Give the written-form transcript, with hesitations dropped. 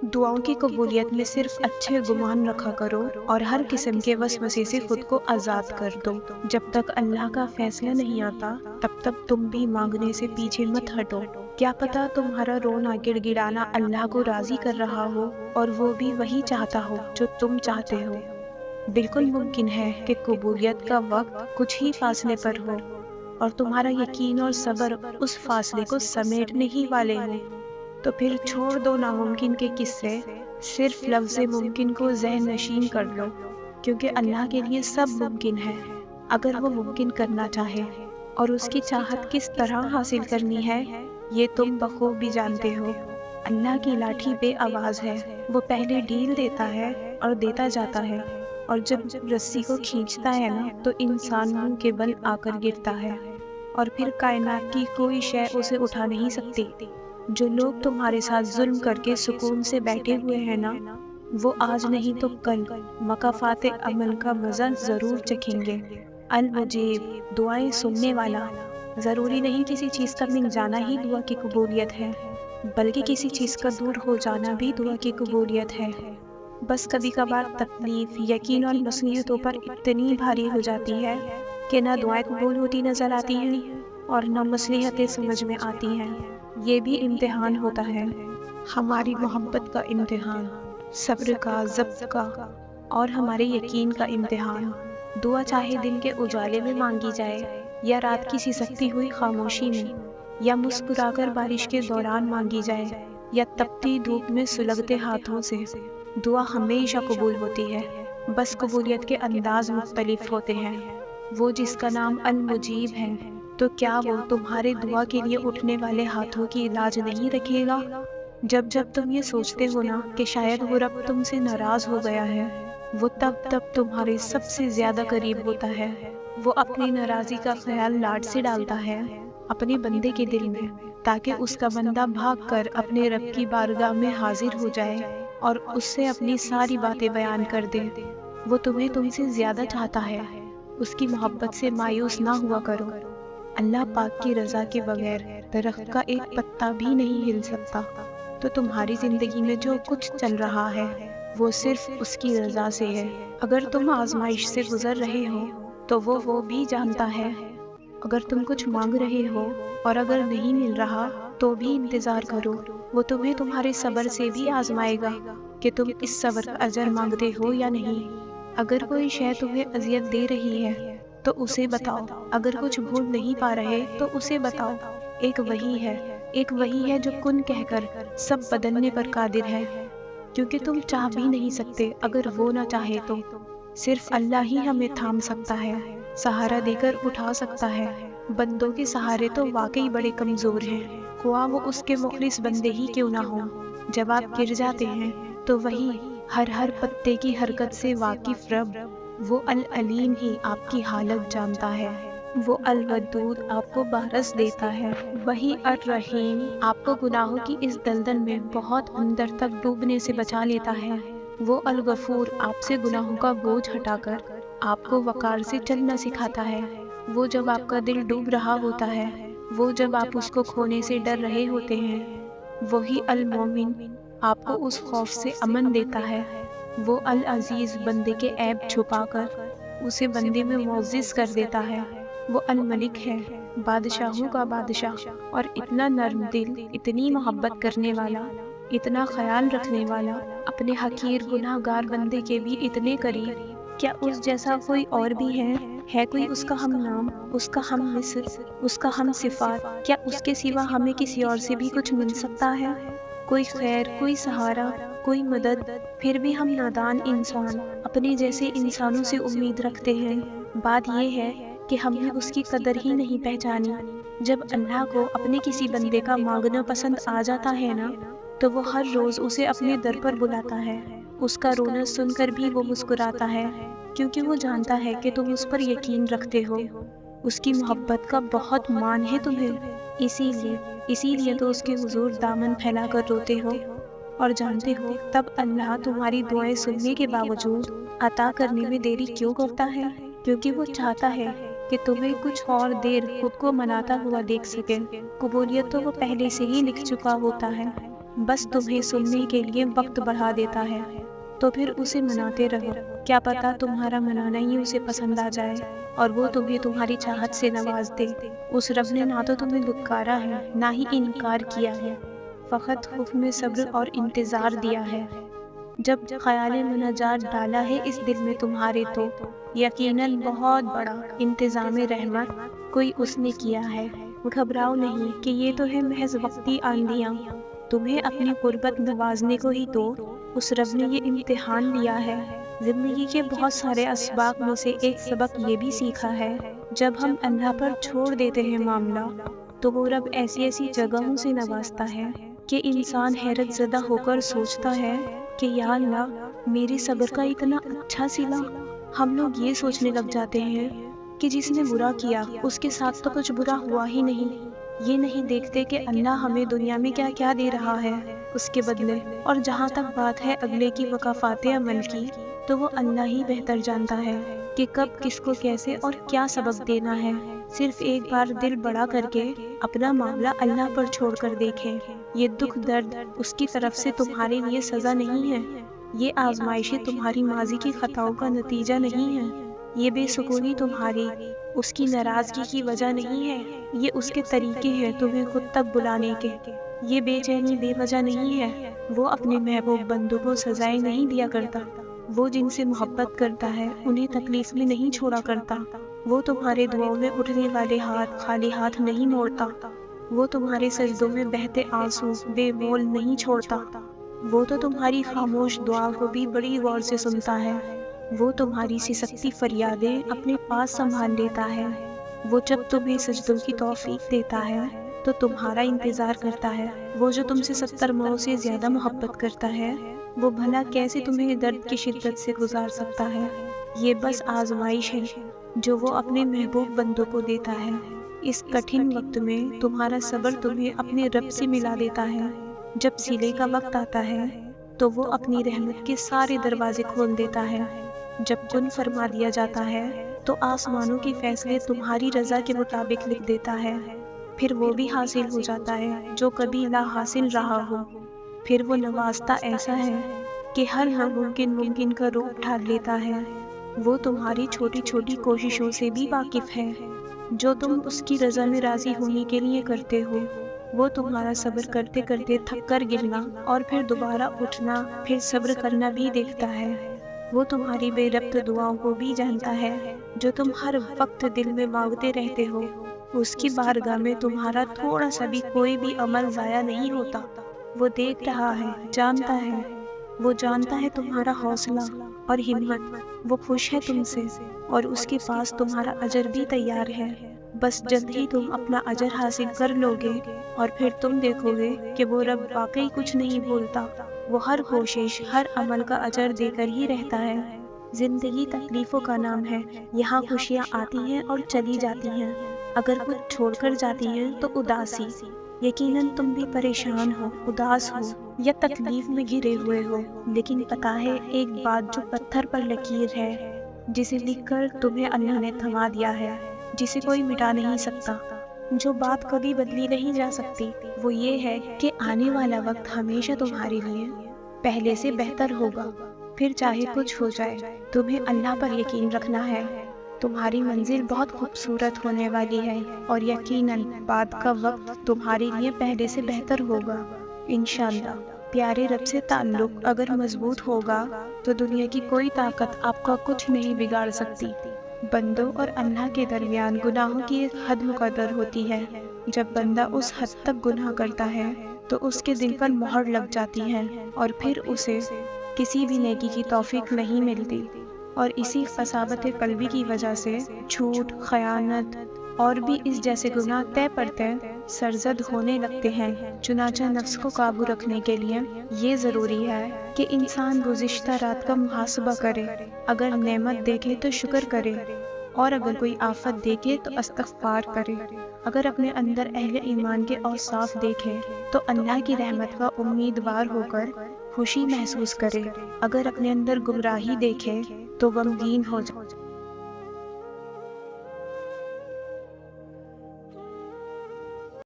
دعاؤں کی قبولیت میں صرف اچھے گمان رکھا کرو اور ہر قسم کے وسوسے سے خود کو آزاد کر دو۔ جب تک اللہ کا فیصلہ نہیں آتا تب تک تم بھی مانگنے سے پیچھے مت ہٹو۔ کیا پتا تمہارا رونا گڑ گڑانا اللہ کو راضی کر رہا ہو اور وہ بھی وہی چاہتا ہو جو تم چاہتے ہو۔ بالکل ممکن ہے کہ قبولیت کا وقت کچھ ہی فاصلے پر ہو اور تمہارا یقین اور صبر اس فاصلے کو سمیٹنے ہی والے ہوں۔ تو پھر چھوڑ دو ناممکن کے قصے، صرف لفظ ممکن کو ذہن نشین کر لو، کیونکہ اللہ کے لیے سب ممکن ہے اگر وہ ممکن کرنا چاہے، اور اس کی چاہت کس طرح حاصل کرنی ہے یہ تم بخوبی بھی جانتے ہو۔ اللہ کی لاٹھی بے آواز ہے، وہ پہلے ڈھیل دیتا ہے اور دیتا جاتا ہے، اور جب رسی کو کھینچتا ہے نا تو انسان منہ کے بل آ کر گرتا ہے، اور پھر کائنات کی کوئی شے اسے اٹھا نہیں سکتی۔ جو لوگ تمہارے ساتھ ظلم کر کے سکون سے بیٹھے ہوئے ہیں نا، وہ آج نہیں تو کل مکافات عمل کا مزہ ضرور چکھیں گے۔ المجیب، دعائیں سننے والا۔ ضروری نہیں کسی چیز کا مل جانا ہی دعا کی قبولیت ہے، بلکہ کسی چیز کا دور ہو جانا بھی دعا کی قبولیت ہے۔ بس کبھی کبھار تکلیف یقین اور مصلحتوں پر اتنی بھاری ہو جاتی ہے کہ نہ دعائیں قبول ہوتی نظر آتی ہیں اور نہ مصلحتیں سمجھ میں آتی ہیں۔ یہ بھی امتحان ہوتا ہے، ہماری محبت کا امتحان، صبر کا، ضبط کا، اور ہمارے یقین کا امتحان۔ دعا چاہے دن کے اجالے میں مانگی جائے یا رات کی سسکتی ہوئی خاموشی میں، یا مسکرا کر بارش کے دوران مانگی جائے یا تپتی دھوپ میں سلگتے ہاتھوں سے، دعا ہمیشہ قبول ہوتی ہے۔ بس قبولیت کے انداز مختلف ہوتے ہیں۔ وہ جس کا نام المجیب ہے، تو کیا وہ تمہارے دعا کے لیے اٹھنے والے ہاتھوں کی لاج نہیں رکھے گا؟ جب تم یہ سوچتے ہو نا کہ شاید وہ رب تم سے ناراض ہو گیا ہے، وہ تب تمہارے سب سے زیادہ قریب ہوتا ہے۔ وہ اپنی ناراضی کا خیال لاڈ سے ڈالتا ہے اپنے بندے کے دل میں، تاکہ اس کا بندہ بھاگ کر اپنے رب کی بارگاہ میں حاضر ہو جائے اور اس سے اپنی ساری باتیں بیان کر دے۔ وہ تمہیں تم سے زیادہ چاہتا ہے، اس کی محبت سے مایوس نہ ہوا کرو۔ اللہ پاک کی رضا کے بغیر درخت کا ایک پتا بھی نہیں ہل سکتا۔ تو تمہاری زندگی میں جو کچھ چل رہا ہے وہ صرف اس کی رضا سے ہے۔ اگر تم آزمائش سے گزر رہے ہو تو وہ بھی جانتا ہے۔ اگر تم کچھ مانگ رہے ہو اور اگر نہیں مل رہا تو بھی انتظار کرو، وہ تمہیں تمہارے صبر سے بھی آزمائے گا کہ تم اس صبر کا اجر مانگتے ہو یا نہیں۔ اگر کوئی شے تمہیں اذیت دے رہی ہے تو اسے بتاؤ، اگر کچھ بھول نہیں پا رہے تو اسے بتاؤ۔ ایک وہی ہے جو کن کہہ کر سب بدلنے پر قادر ہے، کیونکہ تم چاہ بھی نہیں سکتے اگر وہ نہ چاہے تو۔ صرف اللہ ہی ہمیں تھام سکتا ہے، سہارا دے کر اٹھا سکتا ہے۔ بندوں کے سہارے تو واقعی بڑے کمزور ہیں، خواہ وہ اس کے مخلص بندے ہی کیوں نہ ہوں۔ جب آپ گر جاتے ہیں تو وہی ہر پتے کی حرکت سے واقف رب، وہ العلیم ہی آپ کی حالت جانتا ہے۔ وہ الودود آپ کو بہرس دیتا ہے، وہی الرحیم آپ کو گناہوں کی اس دلدل میں بہت اندر تک ڈوبنے سے بچا لیتا ہے۔ وہ الغفور آپ سے گناہوں کا بوجھ ہٹا کر آپ کو وقار سے چلنا سکھاتا ہے۔ وہ جب آپ کا دل ڈوب رہا ہوتا ہے، وہ جب آپ اس کو کھونے سے ڈر رہے ہوتے ہیں، وہی المومن آپ کو اس خوف سے امن دیتا ہے۔ وہ العزیز بندے کے عیب چھپا کر اسے بندے میں معزز کر دیتا ہے۔ وہ الملک ہے، بادشاہوں کا بادشاہ، اور اتنا نرم دل، اتنی محبت کرنے والا، اتنا خیال رکھنے والا، اپنے حقیر گناہ گار بندے کے بھی اتنے قریب۔ کیا اس جیسا کوئی اور بھی ہے کوئی اس کا ہم نام، اس کا ہم مثل، اس کا ہم صفات؟ کیا اس کے سوا ہمیں کسی اور سے بھی کچھ مل سکتا ہے؟ کوئی خیر، کوئی سہارا، کوئی مدد؟ پھر بھی ہم نادان انسان اپنے جیسے انسانوں سے امید رکھتے ہیں۔ بات یہ ہے کہ ہم نے اس کی قدر ہی نہیں پہچانی۔ جب اللہ کو اپنے کسی بندے کا مانگنا پسند آ جاتا ہے نا، تو وہ ہر روز اسے اپنے در پر بلاتا ہے۔ اس کا رونا سن کر بھی وہ مسکراتا ہے، کیونکہ وہ جانتا ہے کہ تم اس پر یقین رکھتے ہو۔ اس کی محبت کا بہت مان ہے تمہیں، اسی لیے تو اس کے حضور دامن پھیلا کر روتے ہو۔ اور جانتے ہو تب اللہ تمہاری دعائیں سننے کے باوجود عطا کرنے میں دیری کیوں کرتا ہے؟ کیونکہ وہ چاہتا ہے کہ تمہیں کچھ اور دیر خود کو مناتا ہوا دیکھ سکے۔ قبولیت تو وہ پہلے سے ہی لکھ چکا ہوتا ہے، بس تمہیں سننے کے لیے وقت بڑھا دیتا ہے، تو پھر اسے مناتے رہو، کیا پتا تمہارا منانا ہی اسے پسند آ جائے اور وہ تمہیں تمہاری چاہت سے نواز دے۔ اس رب نے نہ تو تمہیں دھتکارا ہے نہ ہی انکار کیا ہے، فقط حکم صبر اور انتظار دیا ہے۔ جب خیال مناجات ڈالا ہے اس دل میں تمہارے تو یقیناً بہت بڑا انتظام رحمت کوئی اس نے کیا ہے۔ گھبراؤ نہیں کہ یہ تو ہے محض وقتی آندیاں، تمہیں اپنی قربت نوازنے کو ہی تو اس رب نے یہ امتحان لیا ہے۔ زندگی کے بہت سارے اسباق میں سے ایک سبق یہ بھی سیکھا ہے، جب ہم اللہ پر چھوڑ دیتے ہیں معاملہ تو وہ رب ایسی ایسی جگہوں سے نوازتا ہے کہ انسان حیرت زدہ ہو کر سوچتا ہے کہ یا اللہ میرے صبر کا اتنا اچھا صلہ۔ ہم لوگ یہ سوچنے لگ جاتے ہیں کہ جس نے برا کیا اس کے ساتھ تو کچھ برا ہوا ہی نہیں، یہ نہیں دیکھتے کہ اللہ ہمیں دنیا میں کیا کیا دے رہا ہے اس کے بدلے۔ اور جہاں تک بات ہے اگلے کی مکافات عمل کی، تو وہ اللہ ہی بہتر جانتا ہے کہ کب کس کو کیسے اور کیا سبق دینا ہے۔ صرف ایک بار دل بڑا کر کے اپنا معاملہ اللہ پر چھوڑ کر دیکھیں، یہ دکھ درد اس کی طرف سے تمہارے لیے سزا نہیں ہے، یہ آزمائشیں تمہاری ماضی کی خطاؤں کا نتیجہ نہیں ہے، یہ بے سکونی تمہاری اس کی ناراضگی کی وجہ نہیں ہے، یہ اس کے طریقے ہیں تمہیں خود تک بلانے کے، یہ بے چینی بے وجہ نہیں ہے۔ وہ اپنے محبوب بندوں کو سزائیں نہیں دیا کرتا، وہ جن سے محبت کرتا ہے انہیں تکلیف میں نہیں چھوڑا کرتا، وہ تمہارے دعاؤں میں اٹھنے والے ہاتھ خالی ہاتھ نہیں موڑتا، وہ تمہارے سجدوں میں بہتے آنسو بے مول نہیں چھوڑتا، وہ تو تمہاری خاموش دعا کو بھی بڑی غور سے سنتا ہے، وہ تمہاری سسکتی فریادیں اپنے پاس سنبھال لیتا ہے، وہ جب تمہیں سجدوں کی توفیق دیتا ہے تو تمہارا انتظار کرتا ہے، وہ جو تم سے 70 ماؤں سے زیادہ محبت کرتا ہے وہ بھلا کیسے تمہیں درد کی شدت سے گزار سکتا ہے۔ یہ بس آزمائش ہے جو وہ اپنے محبوب بندوں کو دیتا ہے۔ اس کٹھن وقت میں تمہارا صبر تمہیں اپنے رب سے ملا دیتا ہے، جب صلے کا وقت آتا ہے تو وہ اپنی رحمت کے سارے دروازے کھول دیتا ہے، جب کن فرما دیا جاتا ہے تو آسمانوں کے فیصلے تمہاری رضا کے مطابق لکھ دیتا ہے، پھر وہ بھی حاصل ہو جاتا ہے جو کبھی لا حاصل رہا ہو، پھر وہ نوازتا ایسا ہے کہ ہر ناممکن ممکن کا روپ ڈھال لیتا ہے، وہ تمہاری چھوٹی چھوٹی کوششوں سے بھی واقف ہے جو تم اس کی رضا میں راضی ہونے کے لیے کرتے ہو، وہ تمہارا صبر کرتے کرتے تھک کر گرنا اور پھر دوبارہ اٹھنا پھر صبر کرنا بھی دیکھتا ہے، وہ تمہاری بے ربط دعاؤں کو بھی جانتا ہے جو تم ہر وقت دل میں مانگتے رہتے ہو، اس کی بارگاہ میں تمہارا تھوڑا سا بھی کوئی بھی عمل ضائع نہیں ہوتا، وہ دیکھ رہا ہے، جانتا ہے، وہ جانتا ہے تمہارا حوصلہ اور ہمت، وہ خوش ہے تم سے اور اس کے پاس تمہارا اجر بھی تیار ہے، بس جلد ہی تم اپنا اجر حاصل کر لو گے اور پھر تم دیکھو گے کہ وہ رب واقعی کچھ نہیں بھولتا، وہ ہر کوشش ہر عمل کا اجر دے کر ہی رہتا ہے۔ زندگی تکلیفوں کا نام ہے، یہاں خوشیاں آتی ہیں اور چلی جاتی ہیں، اگر کچھ چھوڑ کر جاتی ہیں تو اداسی، یقیناً تم بھی پریشان ہو، اداس ہو یا تکلیف میں گھرے ہوئے ہو، لیکن پتہ ہے ایک بات جو پتھر پر لکیر ہے جسے لکھ کر تمہیں اللہ نے تھما دیا ہے، جسے کوئی مٹا نہیں سکتا، جو بات کبھی بدلی نہیں جا سکتی، وہ یہ ہے کہ آنے والا وقت ہمیشہ تمہارے لیے پہلے سے بہتر ہوگا، پھر چاہے کچھ ہو جائے تمہیں اللہ پر یقین رکھنا ہے، تمہاری منزل بہت خوبصورت ہونے والی ہے اور یقیناً بعد کا وقت تمہارے لیے پہلے سے بہتر ہوگا انشاءاللہ۔ پیارے رب سے تعلق اگر مضبوط ہوگا تو دنیا کی کوئی طاقت آپ کا کچھ نہیں بگاڑ سکتی۔ بندوں اور اللہ کے درمیان گناہوں کی ایک حد مقرر ہوتی ہے، جب بندہ اس حد تک گناہ کرتا ہے تو اس کے دل پر مہر لگ جاتی ہے اور پھر اسے کسی بھی نیکی کی توفیق نہیں ملتی، اور اسی قساوت قلبی کی وجہ سے جھوٹ، خیانت اور بھی اس جیسے گناہ طے پر طے سرزد ہونے لگتے ہیں۔ چنانچہ نفس کو قابو رکھنے کے لیے یہ ضروری ہے کہ انسان گزشتہ رات کا محاسبہ کرے، اگر نعمت دیکھے تو شکر کرے اور اگر کوئی آفت دیکھے تو استغفار کرے، اگر اپنے اندر اہل ایمان کے اوصاف دیکھے تو اللہ کی رحمت کا امیدوار ہو کر خوشی محسوس کرے، اگر اپنے اندر گمراہی دیکھے تو غمگین ہو جائے۔